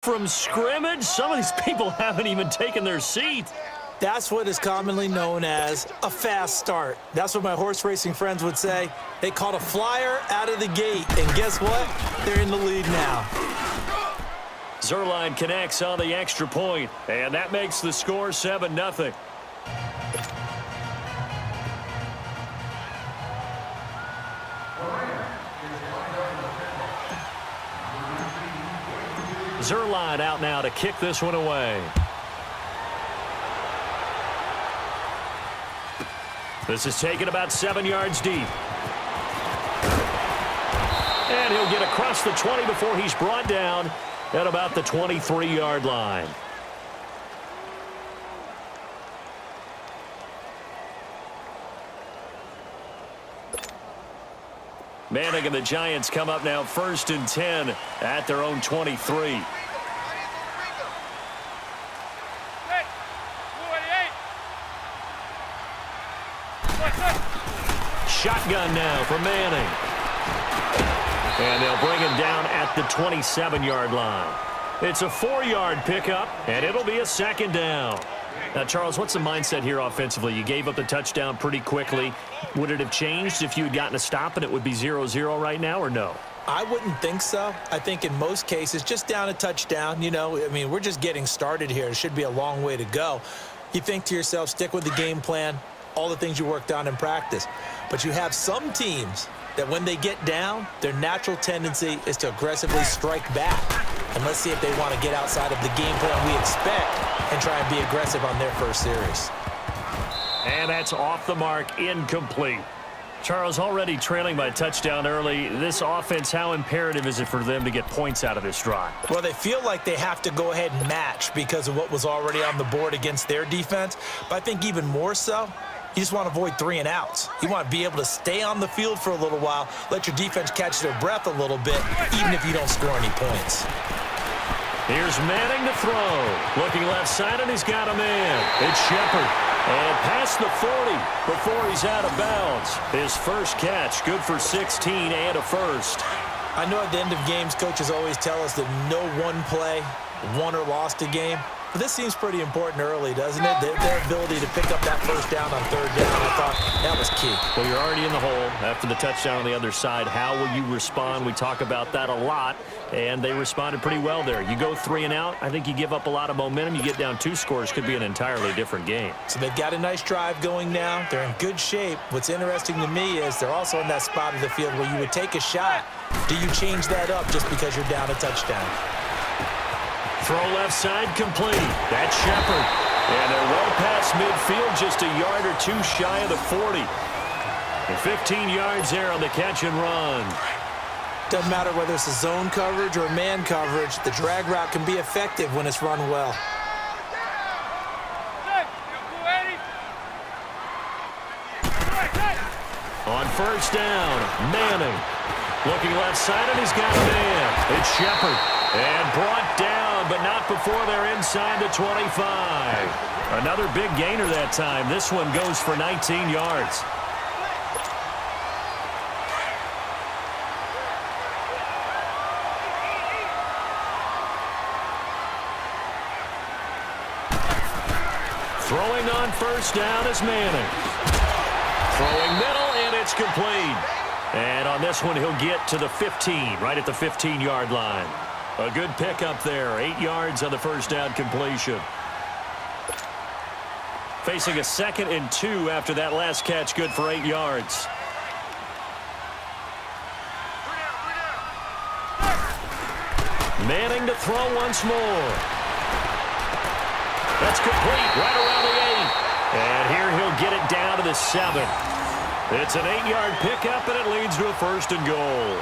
From scrimmage, some of these people haven't even taken their seat. That's what is commonly known as a fast start. That's what my horse racing friends would say. They caught a flyer out of the gate, and guess what? They're in the lead now. Zerline connects on the extra point, and that makes the score 7-0. Zerline out now to kick this one away. This is taken about 7 yards deep. And he'll get across the 20 before he's brought down at about the 23-yard line. Manning and the Giants come up now 1st and 10 at their own 23. Shotgun now for Manning. And they'll bring him down at the 27-yard line. It's a 4-yard pickup, and it'll be a 2nd down. Now, Charles, what's the mindset here offensively? You gave up the touchdown pretty quickly. Would it have changed if you had gotten a stop and it would be 0-0 right now, or no? I wouldn't think so. I think in most cases, just down a touchdown, we're just getting started here. It should be a long way to go. You think to yourself, stick with the game plan, all the things you worked on in practice. But you have some teams that when they get down, their natural tendency is to aggressively strike back. And let's see if they want to get outside of the game plan we expect and try and be aggressive on their first series. And that's off the mark, incomplete. Charles, already trailing by touchdown early. This offense, how imperative is it for them to get points out of this drive? Well, they feel like they have to go ahead and match because of what was already on the board against their defense. But I think even more so, you just want to avoid 3 and outs. You want to be able to stay on the field for a little while, let your defense catch their breath a little bit, even if you don't score any points. Here's Manning to throw. Looking left side, and he's got a man. It's Shepard. And past the 40 before he's out of bounds. His first catch, good for 16 and a first. I know at the end of games, coaches always tell us that no one play won or lost a game. But this seems pretty important early, doesn't it? Their ability to pick up that first down on 3rd down, I thought that was key. Well, you're already in the hole after the touchdown on the other side. How will you respond? We talk about that a lot, and they responded pretty well there. You go 3 and out, I think you give up a lot of momentum. You get down 2 scores, could be an entirely different game. So they've got a nice drive going now. They're in good shape. What's interesting to me is they're also in that spot of the field where you would take a shot. Do you change that up just because you're down a touchdown? Throw left side complete. That's Shepard. And they're well past midfield, just a yard or 2 shy of the 40. And 15 yards there on the catch and run. Doesn't matter whether it's a zone coverage or man coverage, the drag route can be effective when it's run well. On 1st down, Manning. Looking left side, and he's got a man. It's Shepard. And brought down, but not before they're inside the 25. Another big gainer that time. This one goes for 19 yards. Throwing on 1st down is Manning. Throwing middle, and it's complete. And on this one, he'll get to the 15, right at the 15-yard line. A good pickup there, 8 yards on the 1st down completion. Facing a 2nd and 2 after that last catch, good for 8 yards. Manning to throw once more. That's complete, right around the 8. And here he'll get it down to the 7. It's an 8-yard pickup, and it leads to a 1st and goal.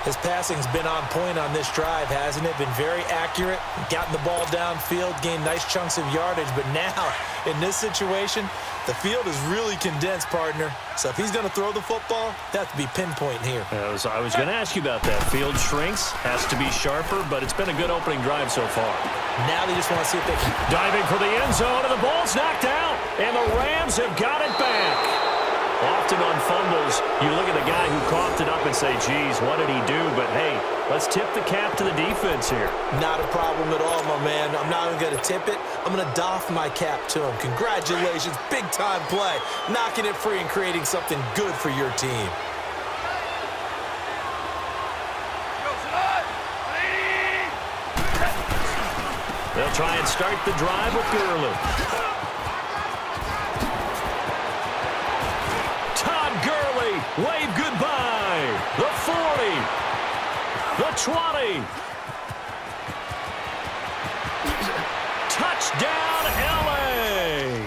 His passing's been on point on this drive, hasn't it? Been very accurate, gotten the ball downfield, gained nice chunks of yardage. But now, in this situation, the field is really condensed, partner. So if he's going to throw the football, that has to be pinpoint here. I was going to ask you about that. Field shrinks, has to be sharper, but it's been a good opening drive so far. Now they just want to see if they can. Diving for the end zone, and the ball's knocked out. And the Rams have got it back. Often on fumbles, you look at the guy who coughed it up and say, geez, what did he do? But, hey, let's tip the cap to the defense here. Not a problem at all, my man. I'm not even going to tip it. I'm going to doff my cap to him. Congratulations. Big-time play. Knocking it free and creating something good for your team. They'll try and start the drive with Gurley. Todd Gurley, wave goodbye. The 40. The 20. Touchdown, L.A.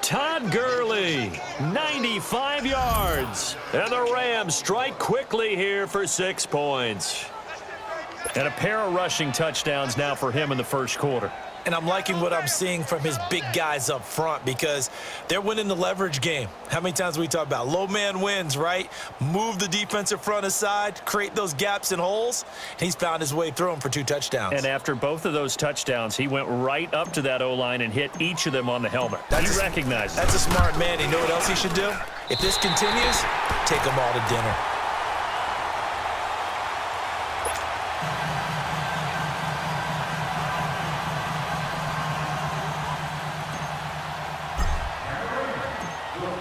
Todd Gurley, 95 yards. And the Rams strike quickly here for 6 points. And a pair of rushing touchdowns now for him in the first quarter. And I'm liking what I'm seeing from his big guys up front because they're winning the leverage game. How many times we talk about low man wins, right? Move the defensive front aside, create those gaps and holes. He's found his way through them for 2 touchdowns. And after both of those touchdowns, he went right up to that O-line and hit each of them on the helmet. He recognized it. That's a smart man. You know what else he should do? If this continues, take them all to dinner.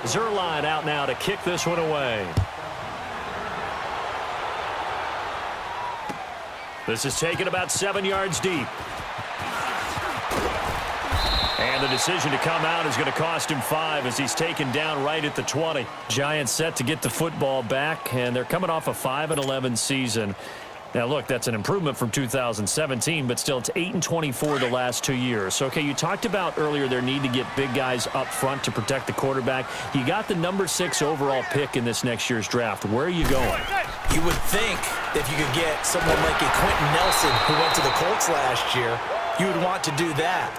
Zuerlein out now to kick this one away. This is taken about 7 yards deep. And the decision to come out is going to cost him 5 as he's taken down right at the 20. Giants set to get the football back, and they're coming off a 5-11 season. Now, look, that's an improvement from 2017, but still it's 8-24 the last 2 years. So, okay, you talked about earlier their need to get big guys up front to protect the quarterback. You got the number 6 overall pick in this next year's draft. Where are you going? You would think that if you could get someone like a Quentin Nelson who went to the Colts last year, you would want to do that.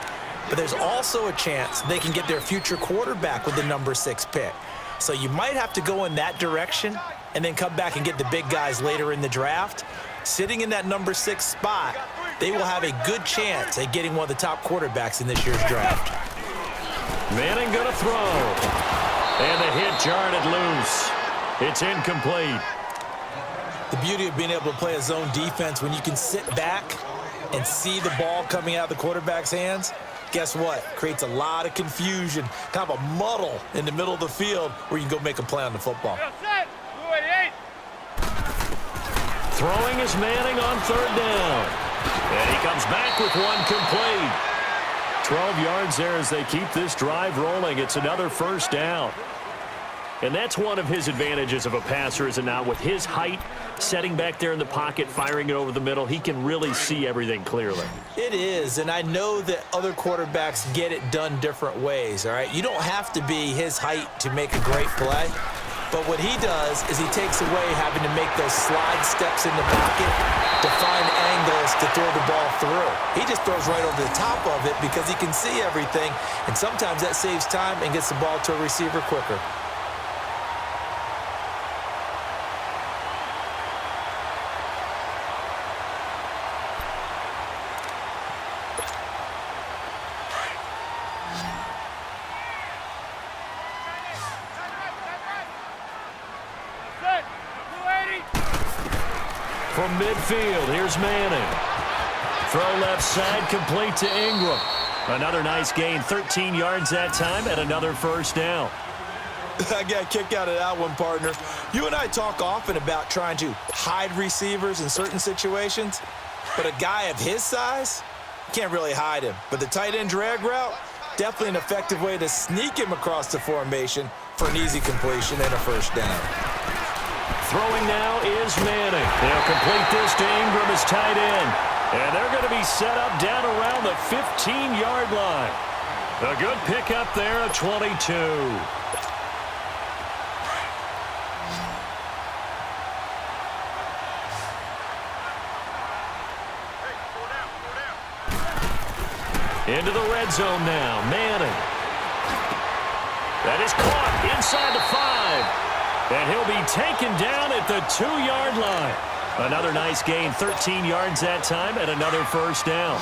But there's also a chance they can get their future quarterback with the number 6 pick. So you might have to go in that direction and then come back and get the big guys later in the draft. Sitting in that number 6 spot, they will have a good chance at getting one of the top quarterbacks in this year's draft. Manning going to throw. And the hit jarred it loose. It's incomplete. The beauty of being able to play a zone defense when you can sit back and see the ball coming out of the quarterback's hands, guess what? Creates a lot of confusion, kind of a muddle in the middle of the field where you can go make a play on the football. Throwing is Manning on 3rd down. And he comes back with one complete. 12 yards there as they keep this drive rolling. It's another 1st down. And that's one of his advantages of a passer, is it not? With his height, setting back there in the pocket, firing it over the middle, he can really see everything clearly. It is, and I know that other quarterbacks get it done different ways, all right? You don't have to be his height to make a great play. But what he does is he takes away having to make those slide steps in the pocket to find angles to throw the ball through. He just throws right over the top of it because he can see everything, and sometimes that saves time and gets the ball to a receiver quicker. From midfield, here's Manning. Throw left side, complete to Ingram. Another nice gain, 13 yards that time, and another 1st down. I got a kick out of that one, partner. You and I talk often about trying to hide receivers in certain situations, but a guy of his size, can't really hide him. But the tight end drag route, definitely an effective way to sneak him across the formation for an easy completion and a 1st down. Throwing now is Manning. They'll complete this to Ingram as tight end. And they're going to be set up down around the 15-yard line. A good pickup there at 22. Into the red zone now. Manning. That is caught inside the 5. And he'll be taken down at the 2-yard line. Another nice gain, 13 yards that time, and another 1st down.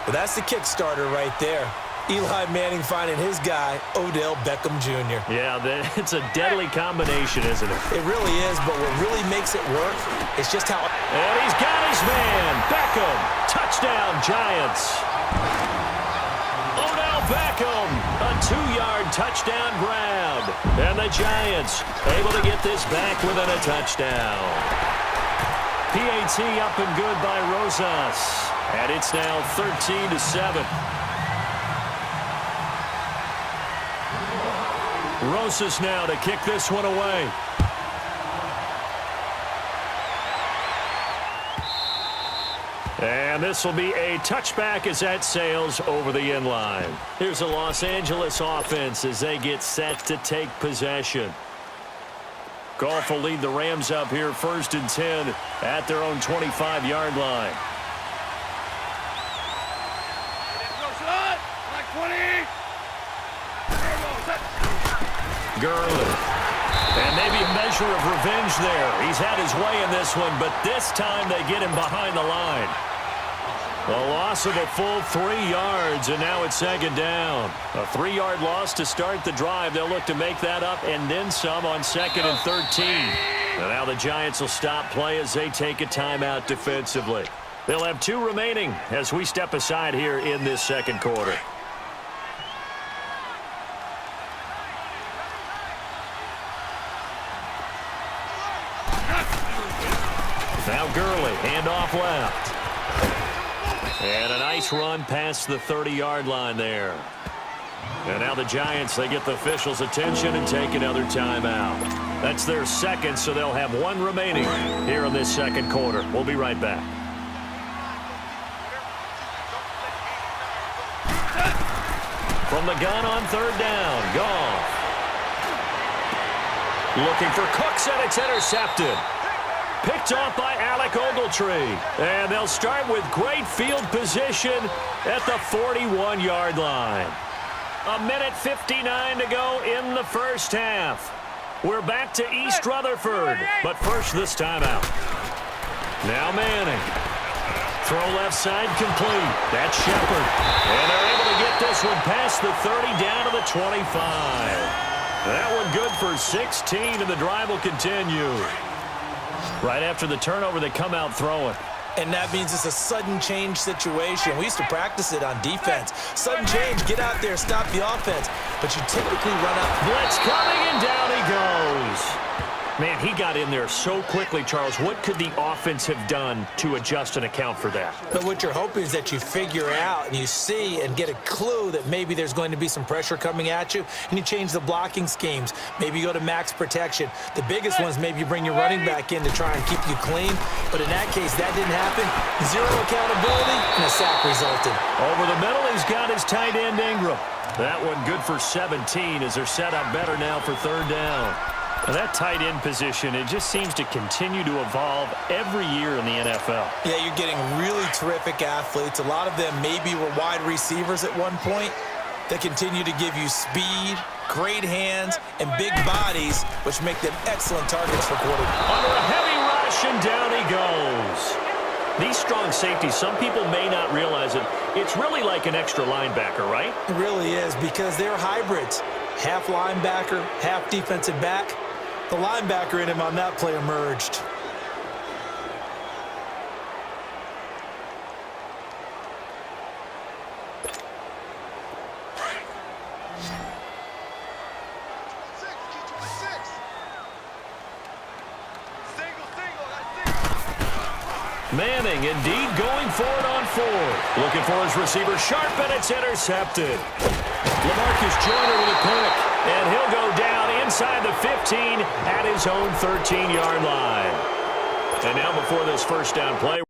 But that's the kick starter right there. Eli Manning finding his guy, Odell Beckham Jr. Yeah, it's a deadly combination, isn't it? It really is, but what really makes it work is just how... And he's got his man, Beckham. Touchdown, Giants. Odell Beckham, a 2-yard touchdown grab. And the Giants able to get this back within a touchdown. PAT up and good by Rosas. And it's now 13-7. Rosas now to kick this one away. And this will be a touchback as that sails over the end line. Here's a Los Angeles offense as they get set to take possession. Goff will lead the Rams up here 1st and 10 at their own 25-yard line. Gurley. And maybe a measure of revenge there. He's had his way in this one, but this time they get him behind the line. A loss of a full 3 yards, and now it's 2nd down. A 3-yard loss to start the drive. They'll look to make that up and then some on 2nd and 13. And now the Giants will stop play as they take a timeout defensively. They'll have 2 remaining as we step aside here in this 2nd quarter. Now Gurley, handoff left. And a nice run past the 30-yard line there. And now the Giants, they get the officials' attention and take another timeout. That's their 2nd, so they'll have 1 remaining here in this 2nd quarter. We'll be right back. From the gun on 3rd down, Goff. Looking for Cooks, and it's intercepted. Picked off by Alec Ogletree. And they'll start with great field position at the 41-yard line. 1:59 to go in the first half. We're back to East Rutherford, but first this time out. Now Manning. Throw left side complete. That's Shepard. And they're able to get this one past the 30 down to the 25. That one good for 16, and the drive will continue. Right after the turnover, they come out throwing. And that means it's a sudden change situation. We used to practice it on defense. Sudden change, get out there, stop the offense. But you typically run out. Blitz coming, and down he goes. Man, he got in there so quickly, Charles. What could the offense have done to adjust and account for that? But what you're hoping is that you figure out and you see and get a clue that maybe there's going to be some pressure coming at you, and you change the blocking schemes. Maybe you go to max protection. The biggest ones, maybe you bring your running back in to try and keep you clean. But in that case, that didn't happen. 0 accountability, and a sack resulted. Over the middle, he's got his tight end, Ingram. That one good for 17 as they're set up better now for 3rd down. Well, that tight end position, it just seems to continue to evolve every year in the NFL. Yeah, you're getting really terrific athletes. A lot of them maybe were wide receivers at one point. They continue to give you speed, great hands, and big bodies, which make them excellent targets for quarterbacks. Under a heavy rush, and down he goes. These strong safeties, some people may not realize it. It's really like an extra linebacker, right? It really is, because they're hybrids. Half linebacker, half defensive back. The linebacker in him on that play emerged. Manning indeed going for it on 4th. Looking for his receiver sharp, and it's intercepted. LaMarcus Joyner with a pick, and he'll go down inside the 15 at his own 13-yard line. And now before this first down play,